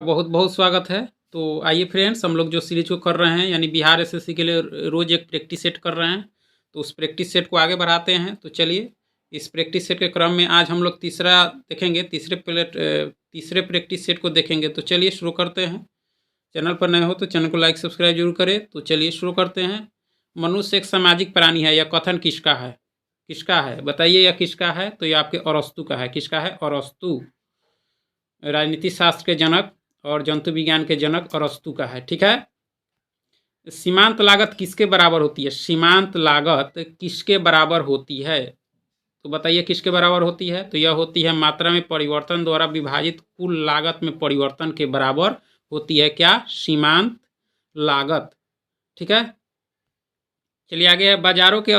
बहुत बहुत स्वागत है। तो आइए फ्रेंड्स, हम लोग जो सीरीज को कर रहे हैं यानी बिहार एसएससी के लिए रोज़ एक प्रैक्टिस सेट कर रहे हैं। तो उस प्रैक्टिस सेट को आगे बढ़ाते हैं। तो चलिए, इस प्रैक्टिस सेट के क्रम में आज हम लोग तीसरा देखेंगे, तीसरे प्रैक्टिस सेट को देखेंगे। तो चलिए शुरू करते हैं। चैनल पर नए हो तो चैनल को लाइक सब्सक्राइब जरूर करें। तो चलिए शुरू करते हैं। मनुष्य एक सामाजिक प्राणी है। यह कथन किसका है? किसका है बताइए, यह किसका है? तो यह आपके अरस्तु का है। किसका है? अरस्तु, राजनीति शास्त्र के जनक और जंतु विज्ञान के जनक अरस्तु का है। ठीक है। सीमांत लागत किसके बराबर होती है? सीमांत लागत किसके बराबर होती है? तो बताइए किसके बराबर होती है? तो यह होती है मात्रा में परिवर्तन द्वारा विभाजित कुल लागत में परिवर्तन के बराबर होती है। क्या? सीमांत लागत। ठीक है। चलिए आगे है, बाजारों के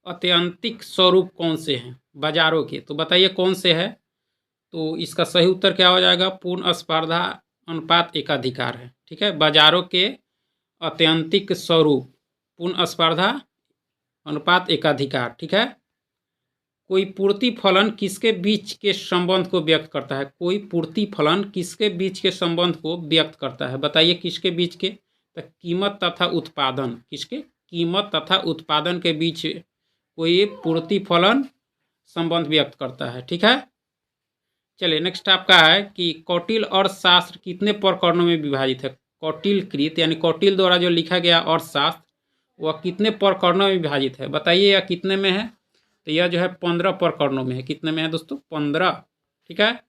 अत्यंतिक स्वरूप कौन से हैं? बाजारों के, तो बताइए कौन से है? तो इसका सही उत्तर क्या हो जाएगा? पूर्ण स्पर्धा अनुपात एकाधिकार है। ठीक है। बाजारों के अत्यंतिक स्वरूप पूर्ण स्पर्धा अनुपात एकाधिकार। ठीक है। कोई पूर्ति फलन किसके बीच के संबंध को व्यक्त करता है? कोई पूर्ति फलन किसके बीच के संबंध को व्यक्त करता है? बताइए किसके बीच के? तो कीमत तथा उत्पादन। किसके? कीमत तथा उत्पादन के बीच कोई पूर्ति फलन संबंध व्यक्त करता है। ठीक है। चलिए नेक्स्ट आपका है कि कौटिल्य अर्थशास्त्र कितने प्रकरणों में विभाजित है? कौटिल्य कृत यानी कौटिल्य द्वारा जो लिखा गया अर्थशास्त्र वह कितने प्रकरणों में विभाजित है? बताइए यह कितने में है? तो यह जो है 15 प्रकरणों में है। कितने में है दोस्तों? 15। ठीक है।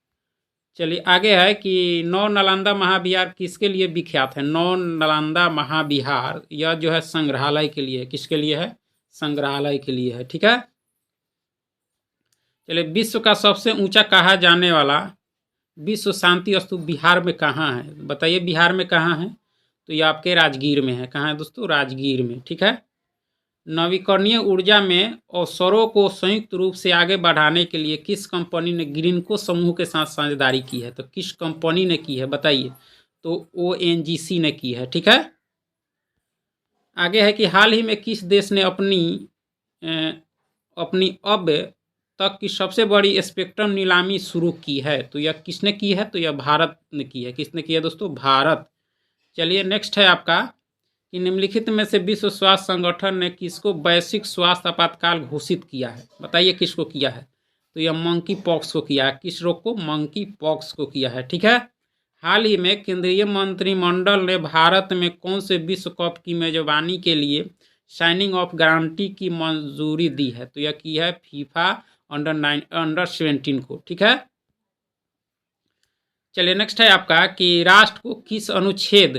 चलिए आगे है कि नौ नालंदा महाविहार किसके लिए विख्यात है? नौ नालंदा महाविहार यह जो है संग्रहालय के लिए। किसके लिए है? संग्रहालय के लिए है। ठीक है। चलिए, विश्व का सबसे ऊंचा कहा जाने वाला विश्व शांति स्तूप बिहार में कहाँ है? बताइए बिहार में कहाँ है? तो ये आपके राजगीर में है। कहाँ है दोस्तों? राजगीर में। ठीक है। नवीकरणीय ऊर्जा में अवसरों को संयुक्त रूप से आगे बढ़ाने के लिए किस कंपनी ने ग्रीनको समूह के साथ साझेदारी की है? तो किस कंपनी ने की है बताइए? तो ONGC ने की है। ठीक है। आगे है कि हाल ही में किस देश ने अपनी अब तक की सबसे बड़ी स्पेक्ट्रम नीलामी शुरू की है? तो यह किसने की है? तो यह भारत ने की है। किसने की है दोस्तों? भारत। चलिए नेक्स्ट है आपका कि निम्नलिखित में से विश्व स्वास्थ्य संगठन ने किसको वैश्विक स्वास्थ्य आपातकाल घोषित किया है? बताइए किसको किया है? तो यह मंकी पॉक्स को किया है। किस रोग को? मंकी पॉक्स को किया है। ठीक है। हाल ही में केंद्रीय मंत्रिमंडल ने भारत में कौन से विश्व कप की मेजबानी के लिए साइनिंग ऑफ गारंटी की मंजूरी दी है? तो यह की है फीफा अंडर 17 को। ठीक है। चलिए नेक्स्ट है आपका कि राष्ट्र को किस अनुच्छेद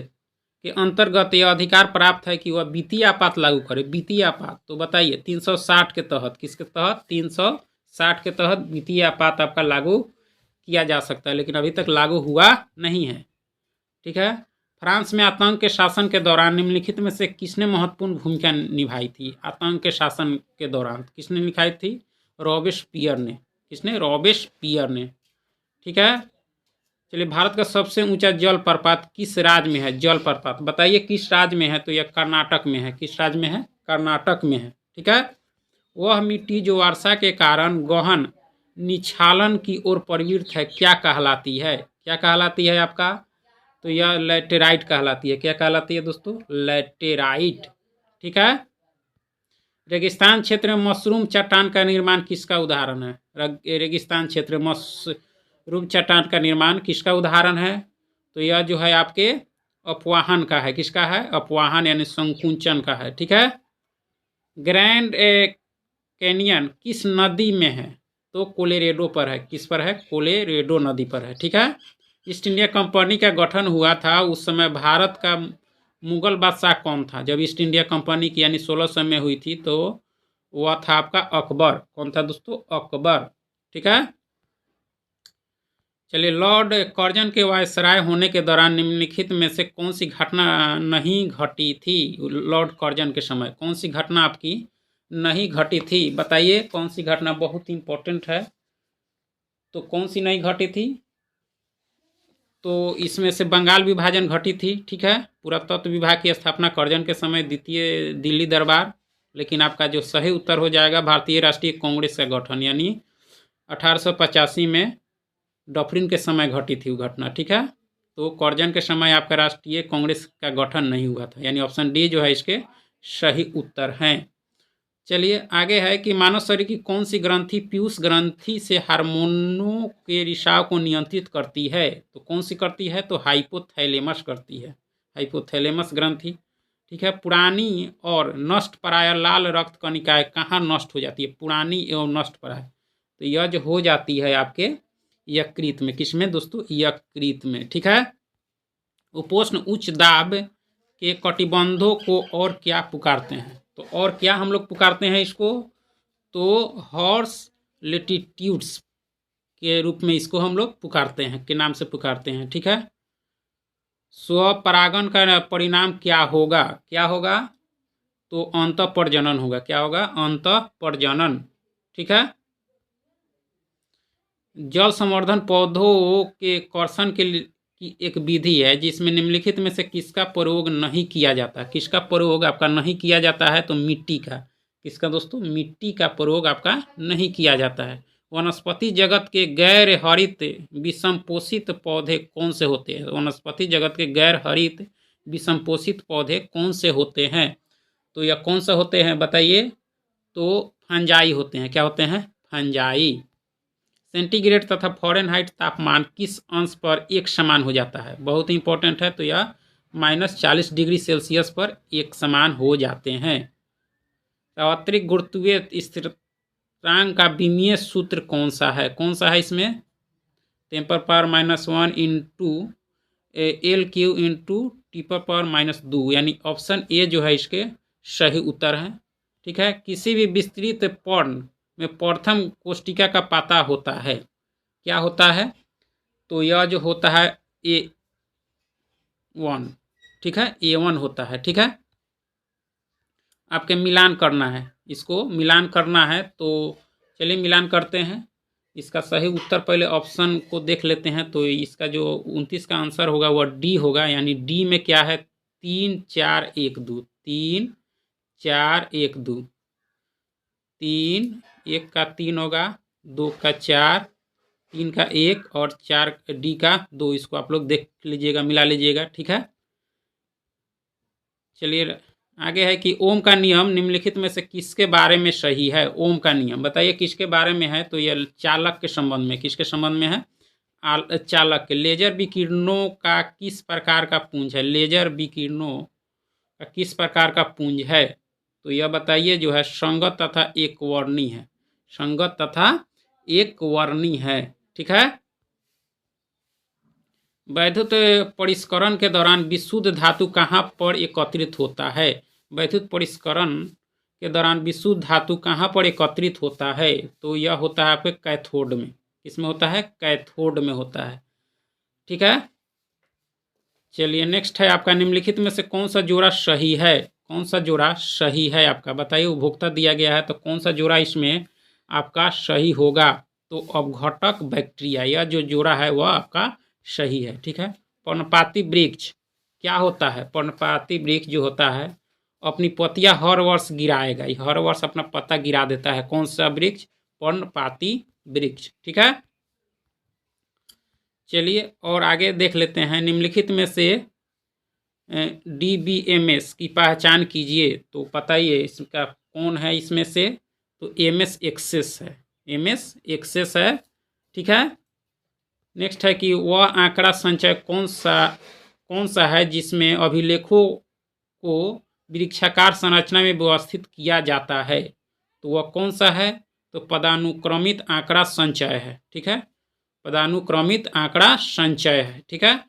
के अंतर्गत यह अधिकार प्राप्त है कि वह वित्तीय आपात लागू करे? वित्तीय आपात, तो बताइए 360 के तहत। किसके तहत? 360 के तहत वित्तीय आपात आपका लागू किया जा सकता है, लेकिन अभी तक लागू हुआ नहीं है। ठीक है। फ्रांस में आतंक के शासन के दौरान निम्नलिखित में से किसने महत्वपूर्ण भूमिका निभाई थी? आतंक के शासन के दौरान किसने निभाई थी? रॉबेस्पियर ने। किसने? रॉबेस्पियर ने। ठीक है। चलिए, भारत का सबसे ऊंचा जलप्रपात किस राज्य में है? जलप्रपात बताइए किस राज्य में है? तो यह कर्नाटक में है। किस राज्य में है? कर्नाटक में है। ठीक है। वह मिट्टी जो वर्षा के कारण गहन निछालन की ओर प्रवृत्त है क्या कहलाती है? क्या कहलाती है आपका? तो यह लैटेराइट कहलाती है। क्या कहलाती है दोस्तों? लैटेराइट। ठीक है। रेगिस्तान क्षेत्र में मशरूम चट्टान का निर्माण किसका उदाहरण है? रेगिस्तान क्षेत्र में मशरूम चट्टान का निर्माण किसका उदाहरण है? तो यह जो है आपके अपवाहन का है। किसका है? अपवाहन यानी संकुचन का है। ठीक है। ग्रैंड कैनियन किस नदी में है? तो कोलोराडो पर है। किस पर है? कोलोराडो नदी पर है। ठीक है। ईस्ट इंडिया कंपनी का गठन हुआ था उस समय भारत का मुगल बादशाह कौन था? जब ईस्ट इंडिया कंपनी की यानी 1600 में हुई थी तो वह था आपका अकबर। कौन था दोस्तों? अकबर। ठीक है। चलिए, लॉर्ड कर्जन के वायसराय होने के दौरान निम्नलिखित में से कौन सी घटना नहीं घटी थी? लॉर्ड कर्जन के समय कौन सी घटना आपकी नहीं घटी थी? बताइए कौन सी घटना बहुत इंपॉर्टेंट है। तो कौन सी नहीं घटी थी? तो इसमें से बंगाल विभाजन घटी थी। ठीक है। पुरातत्व विभाग की स्थापना कर्जन के समय, द्वितीय दिल्ली दरबार। लेकिन आपका जो सही उत्तर हो जाएगा भारतीय राष्ट्रीय कांग्रेस का गठन यानी 1885 में डॉफरिन के समय घटी थी वो घटना। ठीक है। तो कर्जन के समय आपका राष्ट्रीय कांग्रेस का गठन नहीं हुआ था, यानी ऑप्शन डी जो है इसके सही उत्तर हैं। चलिए आगे है कि मानव शरीर की कौन सी ग्रंथि पीयूष ग्रंथि से हार्मोनों के रिसाव को नियंत्रित करती है? तो कौन सी करती है? तो हाइपोथैलेमस करती है, हाइपोथैलेमस ग्रंथि। ठीक है। पुरानी और नष्ट पराया लाल रक्त कणिकाएं कहाँ नष्ट हो जाती है? पुरानी एवं नष्ट पराया, तो यह जो हो जाती है आपके यकृत में। किसमें दोस्तों? यकृत में। ठीक है। उपोष्ण उच्च दाब के कटिबंधों को और क्या पुकारते हैं? तो और क्या हम लोग पुकारते हैं इसको? तो हॉर्स लेटिट्यूड्स के रूप में इसको हम लोग पुकारते हैं, के नाम से पुकारते हैं। ठीक है। स्वपरागन का परिणाम क्या होगा? क्या होगा? तो अंतःप्रजनन होगा। क्या होगा? अंतःप्रजनन। ठीक है। जल संवर्धन पौधों के कर्षण के की एक विधि है जिसमें निम्नलिखित में से किसका प्रयोग नहीं किया जाता? किसका प्रयोग आपका नहीं किया जाता है? तो मिट्टी का। किसका दोस्तों? मिट्टी का प्रयोग आपका नहीं किया जाता है। वनस्पति जगत के गैर हरित विषमपोषित पौधे कौन से होते हैं? वनस्पति जगत के गैर हरित विषमपोषित पौधे कौन से होते हैं? तो यह कौन से होते हैं बताइए? तो फंजाई होते हैं। क्या होते हैं? फंजाई। सेंटीग्रेड तथा फ़ारेनहाइट तापमान किस अंश पर एक समान हो जाता है? बहुत ही इंपॉर्टेंट है। तो यह -40 डिग्री सेल्सियस पर एक समान हो जाते हैं। सार्वत्रिक गुरुत्वीय स्थिरांक का विमीय सूत्र कौन सा है? कौन सा है इसमें? टेम्पर⁻⁻1 इंटू L³ इंटू T⁻², यानी ऑप्शन ए जो है इसके सही उत्तर है। ठीक है। किसी भी विस्तृत पर्ण में प्रथम कोष्टिका का पता होता है। क्या होता है? तो यह जो होता है A1। ठीक है। A1 होता है। ठीक है। आपके मिलान करना है, इसको मिलान करना है। तो चलिए मिलान करते हैं। इसका सही उत्तर पहले ऑप्शन को देख लेते हैं। तो इसका जो 29 का आंसर होगा वह डी होगा, यानी डी में क्या है? 3 4 1 2, 3 4 1 2, 3 1 का 3 होगा, 2 का 4, 3 का 1 और 4 डी का 2। इसको आप लोग देख लीजिएगा, मिला लीजिएगा। ठीक है। चलिए आगे है कि ओम का नियम निम्नलिखित में से किसके बारे में सही है? ओम का नियम बताइए किसके बारे में है? तो यह चालक के संबंध में। किसके संबंध में है? चालक के। लेजर विकिरणों का किस प्रकार का पुंज है? लेजर विकिरणों का किस प्रकार का पुंज है? तो यह बताइए जो है संगत तथा एक वर्णी है। संगत तथा एक वर्णी है। ठीक है। वैद्युत परिष्करण के दौरान विशुद्ध धातु कहाँ पर एकत्रित होता है? वैद्युत परिष्करण के दौरान विशुद्ध धातु कहाँ पर एकत्रित होता है? तो यह होता है आपके कैथोड में। किसमें होता है? कैथोड में होता है। ठीक है। चलिए नेक्स्ट है आपका निम्नलिखित में से कौन सा जोड़ा सही है? कौन सा जोड़ा सही है आपका? बताइए। उपभोक्ता दिया गया है तो कौन सा जोड़ा इसमें आपका सही होगा? तो अपघटक बैक्टीरिया, यह जो जोड़ा है वह आपका सही है। ठीक है। पर्णपाती वृक्ष क्या होता है? पर्णपाती वृक्ष जो होता है अपनी पत्तियां हर वर्ष गिराएगा, हर वर्ष अपना पत्ता गिरा देता है। कौन सा वृक्ष? पर्णपाती वृक्ष। ठीक है। चलिए और आगे देख लेते हैं। निम्नलिखित में से DBMS की पहचान कीजिए। तो बताइए इसका कौन है इसमें से? तो MS एक्सेस है। MS एक्सेस है। ठीक है। नेक्स्ट है कि वह आंकड़ा संचय कौन सा है जिसमें अभिलेखों को वृक्षाकार संरचना में व्यवस्थित किया जाता है? तो वह कौन सा है? तो पदानुक्रमित आंकड़ा संचय है। ठीक है। पदानुक्रमित आंकड़ा संचय है। ठीक है।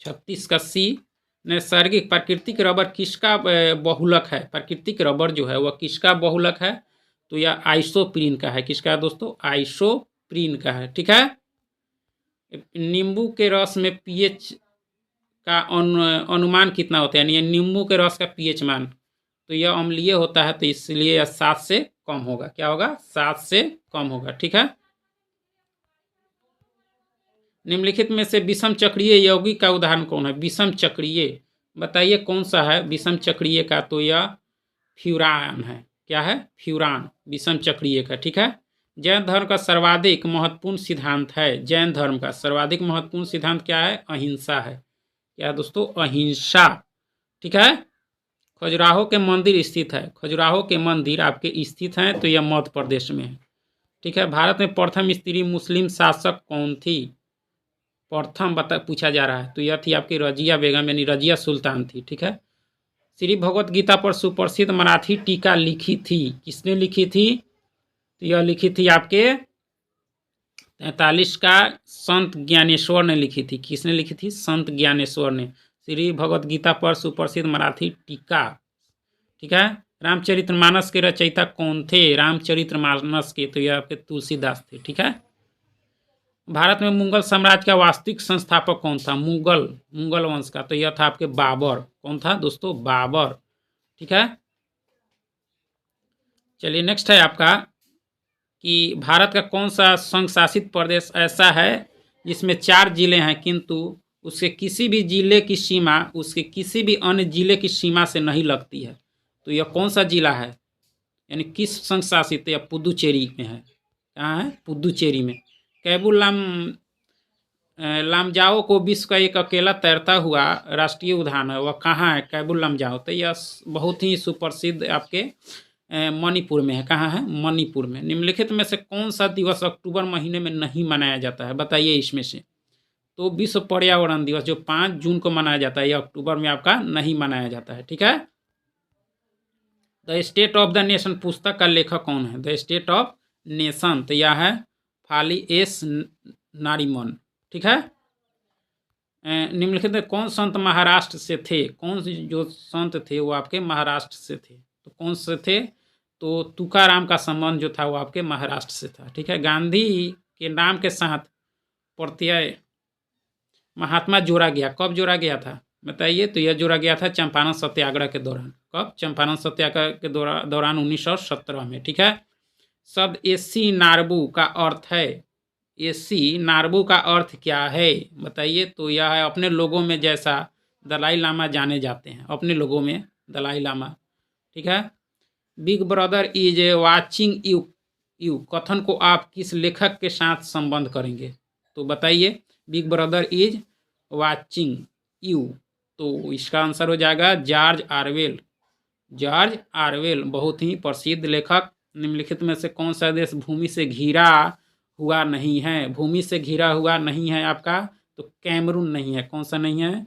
36 का C। नैसर्गिक प्राकृतिक रबर किसका बहुलक है? प्राकृतिक रबर जो है वह किसका बहुलक है? तो यह आइसोप्रीन का है। किसका है दोस्तों? आइसोप्रीन का है। ठीक है। नींबू के रस में pH का अनुमान कितना होता है? यानी नींबू के रस का pH मान, तो यह अम्लीय होता है, तो इसलिए यह 7 से कम होगा। क्या होगा? 7 से कम होगा। ठीक है। निम्नलिखित में से विषम चक्रीय यौगिक का उदाहरण कौन है? विषम चक्रीय बताइए कौन सा है विषम चक्रीय का? तो यह फ्यूरान है। क्या है? फ्यूरान विषम चक्रीय का। ठीक है। जैन धर्म का सर्वाधिक महत्वपूर्ण सिद्धांत है, जैन धर्म का सर्वाधिक महत्वपूर्ण सिद्धांत क्या है? अहिंसा है। क्या है दोस्तों? अहिंसा। ठीक है। खजुराहो के मंदिर स्थित है, खजुराहो के मंदिर आपके स्थित हैं, तो यह मध्य प्रदेश में है। ठीक है। भारत में प्रथम स्त्री मुस्लिम शासक कौन थी? प्रथम पूछा जा रहा है, तो यह थी आपकी रजिया बेगम यानी रजिया सुल्तान थी। ठीक है। श्री भगवत गीता पर सुप्रसिद्ध मराठी टीका लिखी थी, किसने लिखी थी? तो यह लिखी थी आपके 43 का संत ज्ञानेश्वर ने लिखी थी। किसने लिखी थी? संत ज्ञानेश्वर ने। श्री भगवत गीता पर सुप्रसिद्ध मराठी टीका। ठीक है। रामचरितमानस के रचयिता कौन थे? रामचरितमानस के, तो यह आपके तुलसीदास थे। ठीक है। भारत में मुगल साम्राज्य का वास्तविक संस्थापक कौन था? मुगल वंश का, तो यह था आपके बाबर। कौन था दोस्तों? बाबर। ठीक है। चलिए नेक्स्ट है आपका कि भारत का कौन सा संघ शासित प्रदेश ऐसा है जिसमें 4 जिले हैं किंतु उसके किसी भी जिले की सीमा उसके किसी भी अन्य जिले की सीमा से नहीं लगती है? तो यह कौन सा जिला है? यानी किस संघ शासित? या पुदुचेरी में है। कहाँ है? पुदुचेरी में। कैबुल लामजाओ को विश्व का एक अकेला तैरता हुआ राष्ट्रीय उद्यान है, वह कहाँ है? कैबुल लामजाओ। तो यह बहुत ही सुप्रसिद्ध आपके मणिपुर में है। कहाँ है? मणिपुर में। निम्नलिखित में से कौन सा दिवस अक्टूबर महीने में नहीं मनाया जाता है? बताइए इसमें से। तो विश्व पर्यावरण दिवस जो 5 जून को मनाया जाता है, यह अक्टूबर में आपका नहीं मनाया जाता है। ठीक है। The state of the nation पुस्तक का लेखक कौन है? द स्टेट ऑफ नेशन, तो यह है फाली एस नारीमन। ठीक है। निम्नलिखित में कौन संत महाराष्ट्र से थे? कौन जो संत थे वो आपके महाराष्ट्र से थे? तो कौन से थे? तो तुकाराम का संबंध जो था वो आपके महाराष्ट्र से था। ठीक है। गांधी के नाम के साथ प्रत्यय महात्मा जोड़ा गया, कब जोड़ा गया था? बताइए। तो यह जोड़ा गया था चंपारण सत्याग्रह के दौरान। कब? चंपारण सत्याग्रह के दौरान 1917 में। ठीक है। शब्द एसी नारबू का अर्थ है, एसी नारबू का अर्थ क्या है? बताइए। तो यह है अपने लोगों में जैसा दलाई लामा जाने जाते हैं, अपने लोगों में दलाई लामा। ठीक है। Big brother is watching you कथन को आप किस लेखक के साथ संबंध करेंगे? तो बताइए। Big brother is watching you, तो इसका आंसर हो जाएगा जॉर्ज ऑरवेल। जॉर्ज ऑरवेल बहुत ही प्रसिद्ध लेखक। निम्नलिखित में से कौन सा देश भूमि से घिरा हुआ नहीं है? भूमि से घिरा हुआ नहीं है आपका, तो कैमरून नहीं है। कौन सा नहीं है?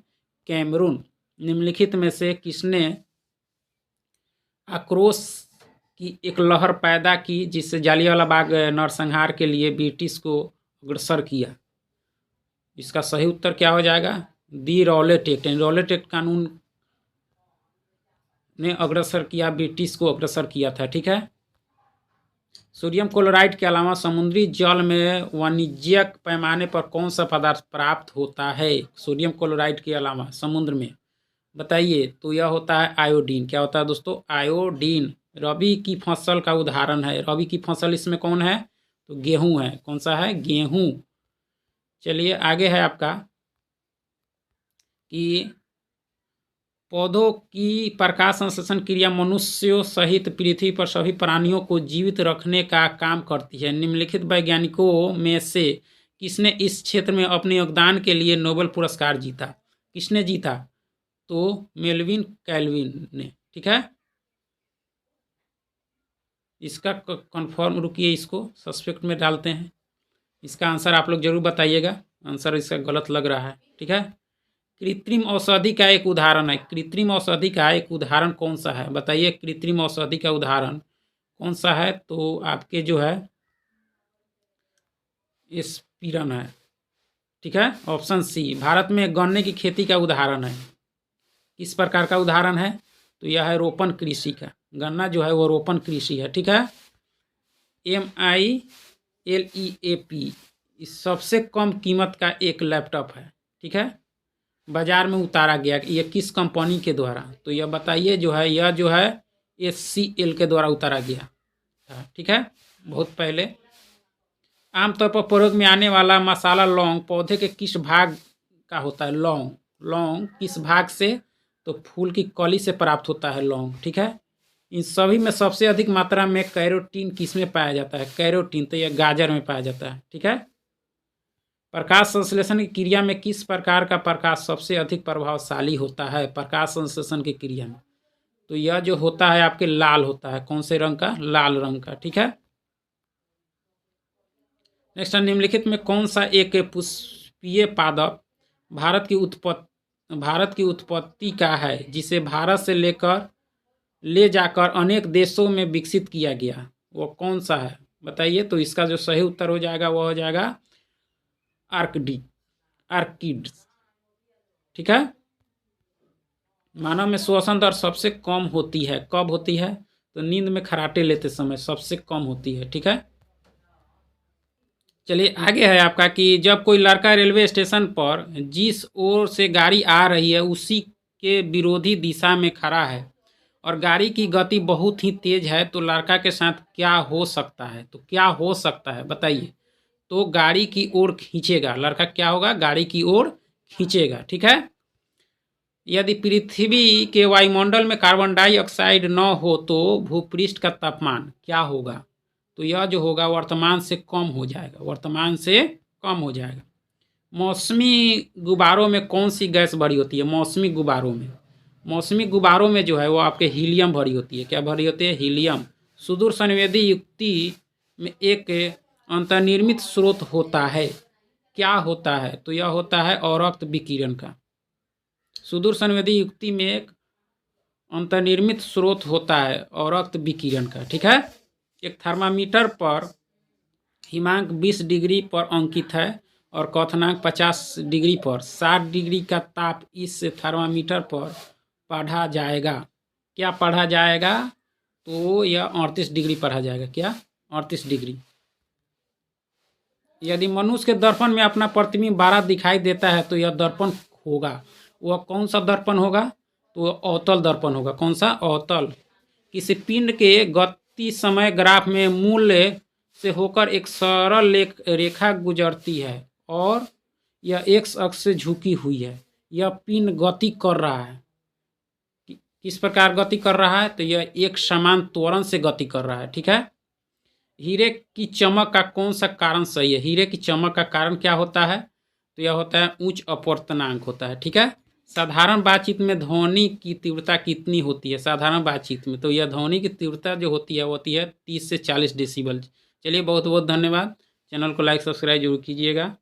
कैमरून। निम्नलिखित में से किसने आक्रोश की एक लहर पैदा की जिससे जालियांवाला बाग नरसंहार के लिए ब्रिटिश को अग्रसर किया? इसका सही उत्तर क्या हो जाएगा? दी रॉलेट एक्ट। रॉलेट एक्ट कानून ने अग्रसर किया, ब्रिटिश को अग्रसर किया था। ठीक है। सोडियम क्लोराइड के अलावा समुद्री जल में वाणिज्यिक पैमाने पर कौन सा पदार्थ प्राप्त होता है? सोडियम क्लोराइड के अलावा समुद्र में, बताइए। तो यह होता है आयोडीन। क्या होता है दोस्तों? आयोडीन। रबी की फसल का उदाहरण है, रबी की फसल इसमें कौन है? तो गेहूं है। कौन सा है? गेहूं। चलिए आगे है आपका कि पौधों की प्रकाश संश्लेषण क्रिया मनुष्यों सहित पृथ्वी पर सभी प्राणियों को जीवित रखने का काम करती है। निम्नलिखित वैज्ञानिकों में से किसने इस क्षेत्र में अपने योगदान के लिए नोबेल पुरस्कार जीता? किसने जीता? तो मेल्विन कैल्विन ने। ठीक है। इसका कंफर्म, रुकिए इसको सस्पेक्ट में डालते हैं। इसका आंसर आप लोग जरूर बताइएगा, आंसर इसका गलत लग रहा है। ठीक है। कृत्रिम औषधि का एक उदाहरण है, कृत्रिम औषधि का एक उदाहरण कौन सा है? बताइए। कृत्रिम औषधि का उदाहरण कौन सा है? तो आपके जो है एस्पिरिन है। ठीक है। Option C. भारत में गन्ने की खेती का उदाहरण है, किस प्रकार का उदाहरण है? तो यह है रोपण कृषि का। गन्ना जो है वो रोपण कृषि है। ठीक है। MILEAP इस सबसे कम कीमत का एक लैपटॉप है। ठीक है। बाजार में उतारा गया, ये किस कंपनी के द्वारा? तो यह बताइए। जो है यह जो है HCL के द्वारा उतारा गया था। ठीक है। बहुत पहले। आमतौर पर प्रयोग में आने वाला मसाला लौंग पौधे के किस भाग का होता है? लौंग किस भाग से? तो फूल की कली से प्राप्त होता है लौंग। ठीक है। इन सभी में सबसे अधिक मात्रा में कैरोटीन किस में पाया जाता है? कैरोटीन तो यह गाजर में पाया जाता है। ठीक है। प्रकाश संश्लेषण की क्रिया में किस प्रकार का प्रकाश सबसे अधिक प्रभावशाली होता है? प्रकाश संश्लेषण की क्रिया में तो यह जो होता है आपके लाल होता है। कौन से रंग का? लाल रंग का। ठीक है। नेक्स्ट, निम्नलिखित में कौन सा एक पुष्पीय पादप भारत की उत्पत्ति का है, जिसे भारत से ले जाकर अनेक देशों में विकसित किया गया? वो कौन सा है बताइए। तो इसका जो सही उत्तर हो जाएगा वो हो जाएगा आर्किड्स। ठीक है। मानव में श्वसन दर सबसे कम होती है, कब होती है? तो नींद में खराटे लेते समय सबसे कम होती है। ठीक है। चलिए आगे है आपका कि जब कोई लड़का रेलवे स्टेशन पर जिस ओर से गाड़ी आ रही है उसी के विरोधी दिशा में खड़ा है और गाड़ी की गति बहुत ही तेज है, तो लड़का के साथ क्या हो सकता है? तो क्या हो सकता है बताइए। तो गाड़ी की ओर खींचेगा लड़का। क्या होगा? गाड़ी की ओर खींचेगा। ठीक है। यदि पृथ्वी के वायुमंडल में कार्बन डाइऑक्साइड न हो तो भूपृष्ठ का तापमान क्या होगा? तो यह जो होगा वर्तमान से कम हो जाएगा, वर्तमान से कम हो जाएगा। मौसमी गुब्बारों में कौन सी गैस भरी होती है? मौसमी गुब्बारों में जो है वो आपके हीलियम भरी होती है। क्या भरी होती है? हीलियम। सुदूर संवेदी युक्ति में एक अंतर्निर्मित स्रोत होता है। क्या होता है? तो यह होता है अवरक्त विकिरण का। सुदूर संवेदी युक्ति में एक अंतर्निर्मित स्रोत होता है अवरक्त विकिरण का। ठीक है। एक थर्मामीटर पर हिमांक 20 डिग्री पर अंकित है और क्वथनांक 50 डिग्री पर। 60 डिग्री का ताप इस थर्मामीटर पर पढ़ा जाएगा। क्या पढ़ा जाएगा? तो यह 38 डिग्री पढ़ा जाएगा। क्या? 38 डिग्री। यदि मनुष्य के दर्पण में अपना प्रतिबिंब बाहर दिखाई देता है तो यह दर्पण होगा। वह कौन सा दर्पण होगा? तो अवतल दर्पण होगा। कौन सा? अवतल। किसी पिंड के गति समय ग्राफ में मूल्य से होकर एक सरल रेखा गुजरती है और यह एक्स अक्ष से झुकी हुई है। यह पिंड गति कर रहा है। किस प्रकार गति कर रहा है? तो यह एक समान त्वरण से गति कर रहा है। ठीक है। हीरे की चमक का कौन सा कारण सही है? हीरे की चमक का कारण क्या होता है? तो यह होता है उच्च अपवर्तनांक होता है। ठीक है। साधारण बातचीत में ध्वनि की तीव्रता कितनी होती है? साधारण बातचीत में तो यह ध्वनि की तीव्रता जो होती है वो होती है 30 से 40 डेसिबल। चलिए बहुत बहुत धन्यवाद। चैनल को लाइक सब्सक्राइब जरूर कीजिएगा।